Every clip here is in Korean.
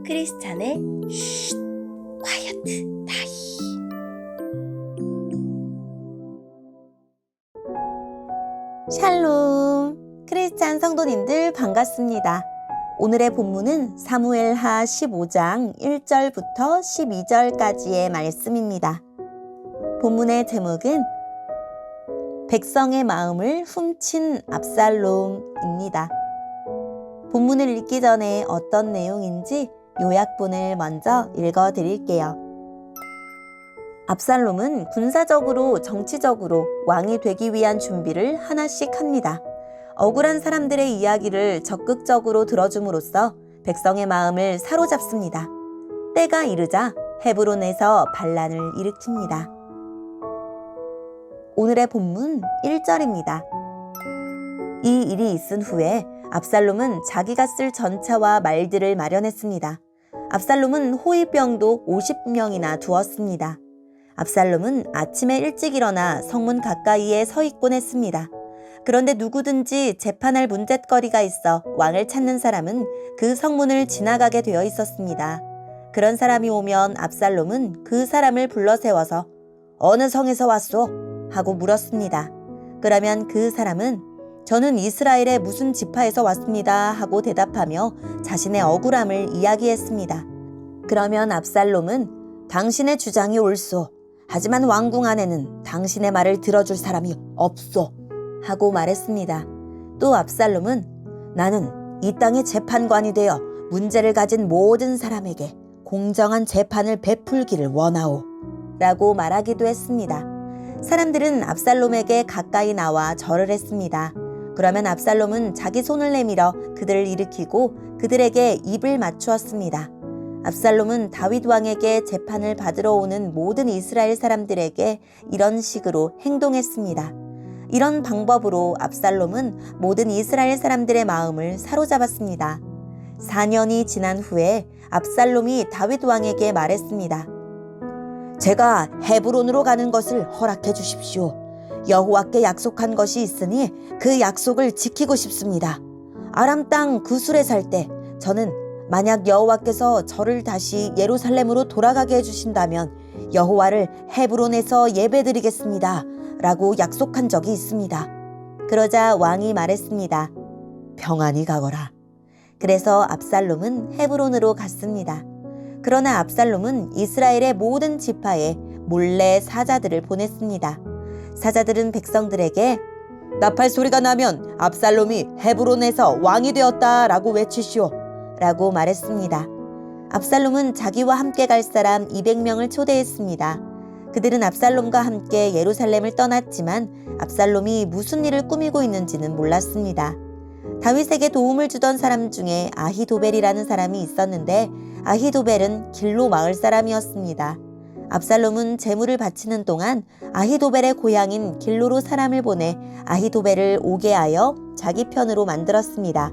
크리스찬의 쉿 콰이어트 타임. 샬롬, 크리스찬 성도님들 반갑습니다. 오늘의 본문은 사무엘하 15장 1절부터 12절까지의 말씀입니다. 본문의 제목은 백성의 마음을 훔친 압살롬입니다. 본문을 읽기 전에 어떤 내용인지 요약본을 먼저 읽어드릴게요. 압살롬은 군사적으로 정치적으로 왕이 되기 위한 준비를 하나씩 합니다. 억울한 사람들의 이야기를 적극적으로 들어줌으로써 백성의 마음을 사로잡습니다. 때가 이르자 헤브론에서 반란을 일으킵니다. 오늘의 본문 1절입니다. 이 일이 있은 후에 압살롬은 자기가 쓸 전차와 말들을 마련했습니다. 압살롬은 호위병도 50명이나 두었습니다. 압살롬은 아침에 일찍 일어나 성문 가까이에 서 있곤 했습니다. 그런데 누구든지 재판할 문제거리가 있어 왕을 찾는 사람은 그 성문을 지나가게 되어 있었습니다. 그런 사람이 오면 압살롬은 그 사람을 불러 세워서 어느 성에서 왔소? 하고 물었습니다. 그러면 그 사람은 저는 이스라엘의 무슨 지파에서 왔습니다 하고 대답하며 자신의 억울함을 이야기했습니다. 그러면 압살롬은 당신의 주장이 옳소. 하지만 왕궁 안에는 당신의 말을 들어줄 사람이 없소 하고 말했습니다. 또 압살롬은 나는 이 땅의 재판관이 되어 문제를 가진 모든 사람에게 공정한 재판을 베풀기를 원하오 라고 말하기도 했습니다. 사람들은 압살롬에게 가까이 나와 절을 했습니다. 그러면 압살롬은 자기 손을 내밀어 그들을 일으키고 그들에게 입을 맞추었습니다. 압살롬은 다윗 왕에게 재판을 받으러 오는 모든 이스라엘 사람들에게 이런 식으로 행동했습니다. 이런 방법으로 압살롬은 모든 이스라엘 사람들의 마음을 사로잡았습니다. 4년이 지난 후에 압살롬이 다윗 왕에게 말했습니다. 제가 헤브론으로 가는 것을 허락해 주십시오. 여호와께 약속한 것이 있으니 그 약속을 지키고 싶습니다. 아람 땅 구술에 살 때 저는 만약 여호와께서 저를 다시 예루살렘으로 돌아가게 해주신다면 여호와를 헤브론에서 예배드리겠습니다 라고 약속한 적이 있습니다. 그러자 왕이 말했습니다. 평안히 가거라. 그래서 압살롬은 헤브론으로 갔습니다. 그러나 압살롬은 이스라엘의 모든 지파에 몰래 사자들을 보냈습니다. 사자들은 백성들에게 나팔 소리가 나면 압살롬이 헤브론에서 왕이 되었다 라고 외치시오 라고 말했습니다. 압살롬은 자기와 함께 갈 사람 200명을 초대했습니다. 그들은 압살롬과 함께 예루살렘을 떠났지만 압살롬이 무슨 일을 꾸미고 있는지는 몰랐습니다. 다윗에게 도움을 주던 사람 중에 아히도벨이라는 사람이 있었는데 아히도벨은 길로 마을 사람이었습니다. 압살롬은 제물을 바치는 동안 아히도벨의 고향인 길로로 사람을 보내 아히도벨을 오게 하여 자기 편으로 만들었습니다.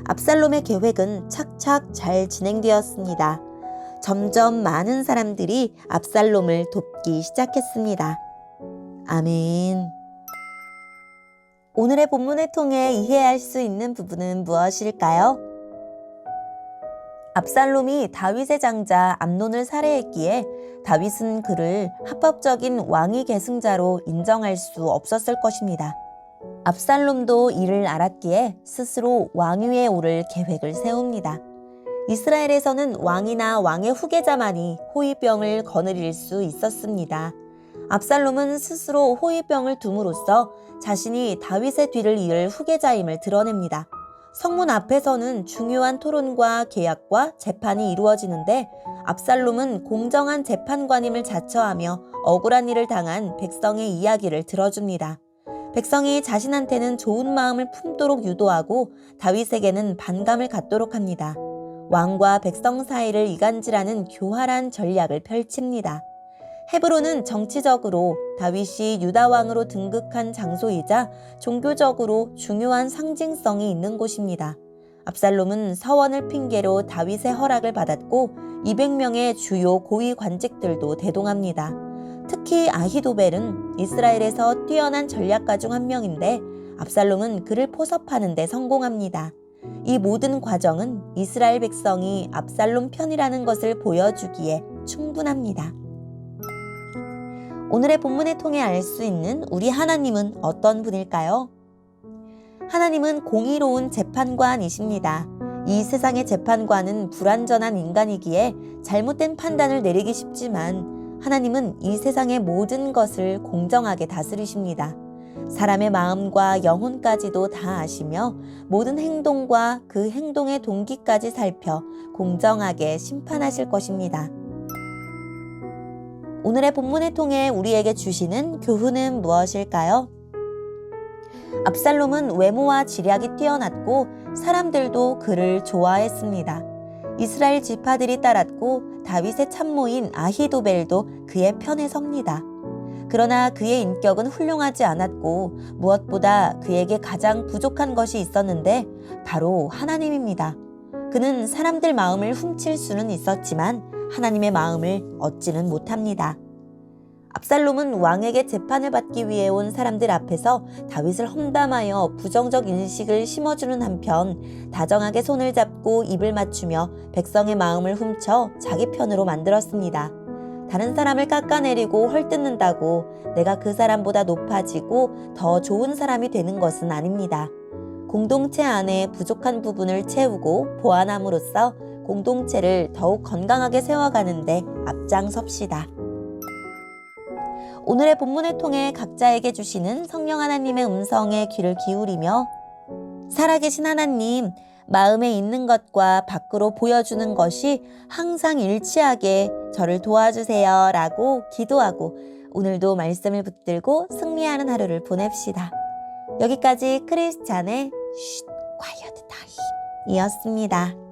압살롬의 계획은 착착 잘 진행되었습니다. 점점 많은 사람들이 압살롬을 돕기 시작했습니다. 아멘. 오늘의 본문을 통해 이해할 수 있는 부분은 무엇일까요? 압살롬이 다윗의 장자 암논을 살해했기에 다윗은 그를 합법적인 왕위 계승자로 인정할 수 없었을 것입니다. 압살롬도 이를 알았기에 스스로 왕위에 오를 계획을 세웁니다. 이스라엘에서는 왕이나 왕의 후계자만이 호위병을 거느릴 수 있었습니다. 압살롬은 스스로 호위병을 둠으로써 자신이 다윗의 뒤를 이을 후계자임을 드러냅니다. 성문 앞에서는 중요한 토론과 계약과 재판이 이루어지는데 압살롬은 공정한 재판관임을 자처하며 억울한 일을 당한 백성의 이야기를 들어줍니다. 백성이 자신한테는 좋은 마음을 품도록 유도하고 다윗에게는 반감을 갖도록 합니다. 왕과 백성 사이를 이간질하는 교활한 전략을 펼칩니다. 헤브론은 정치적으로 다윗이 유다 왕으로 등극한 장소이자 종교적으로 중요한 상징성이 있는 곳입니다. 압살롬은 서원을 핑계로 다윗의 허락을 받았고 200명의 주요 고위 관직들도 대동합니다. 특히 아히도벨은 이스라엘에서 뛰어난 전략가 중 한 명인데 압살롬은 그를 포섭하는 데 성공합니다. 이 모든 과정은 이스라엘 백성이 압살롬 편이라는 것을 보여주기에 충분합니다. 오늘의 본문을 통해 알 수 있는 우리 하나님은 어떤 분일까요? 하나님은 공의로운 재판관이십니다. 이 세상의 재판관은 불완전한 인간이기에 잘못된 판단을 내리기 쉽지만 하나님은 이 세상의 모든 것을 공정하게 다스리십니다. 사람의 마음과 영혼까지도 다 아시며 모든 행동과 그 행동의 동기까지 살펴 공정하게 심판하실 것입니다. 오늘의 본문을 통해 우리에게 주시는 교훈은 무엇일까요? 압살롬은 외모와 지략이 뛰어났고 사람들도 그를 좋아했습니다. 이스라엘 지파들이 따랐고 다윗의 참모인 아히도벨도 그의 편에 섭니다. 그러나 그의 인격은 훌륭하지 않았고 무엇보다 그에게 가장 부족한 것이 있었는데 바로 하나님입니다. 그는 사람들 마음을 훔칠 수는 있었지만 하나님의 마음을 얻지는 못합니다. 압살롬은 왕에게 재판을 받기 위해 온 사람들 앞에서 다윗을 험담하여 부정적 인식을 심어주는 한편 다정하게 손을 잡고 입을 맞추며 백성의 마음을 훔쳐 자기 편으로 만들었습니다. 다른 사람을 깎아내리고 헐뜯는다고 내가 그 사람보다 높아지고 더 좋은 사람이 되는 것은 아닙니다. 공동체 안에 부족한 부분을 채우고 보완함으로써 공동체를 더욱 건강하게 세워가는데 앞장섭시다. 오늘의 본문을 통해 각자에게 주시는 성령 하나님의 음성에 귀를 기울이며 살아계신 하나님, 마음에 있는 것과 밖으로 보여주는 것이 항상 일치하게 저를 도와주세요 라고 기도하고 오늘도 말씀을 붙들고 승리하는 하루를 보냅시다. 여기까지 크리스찬의 쉿, quiet time 이었습니다.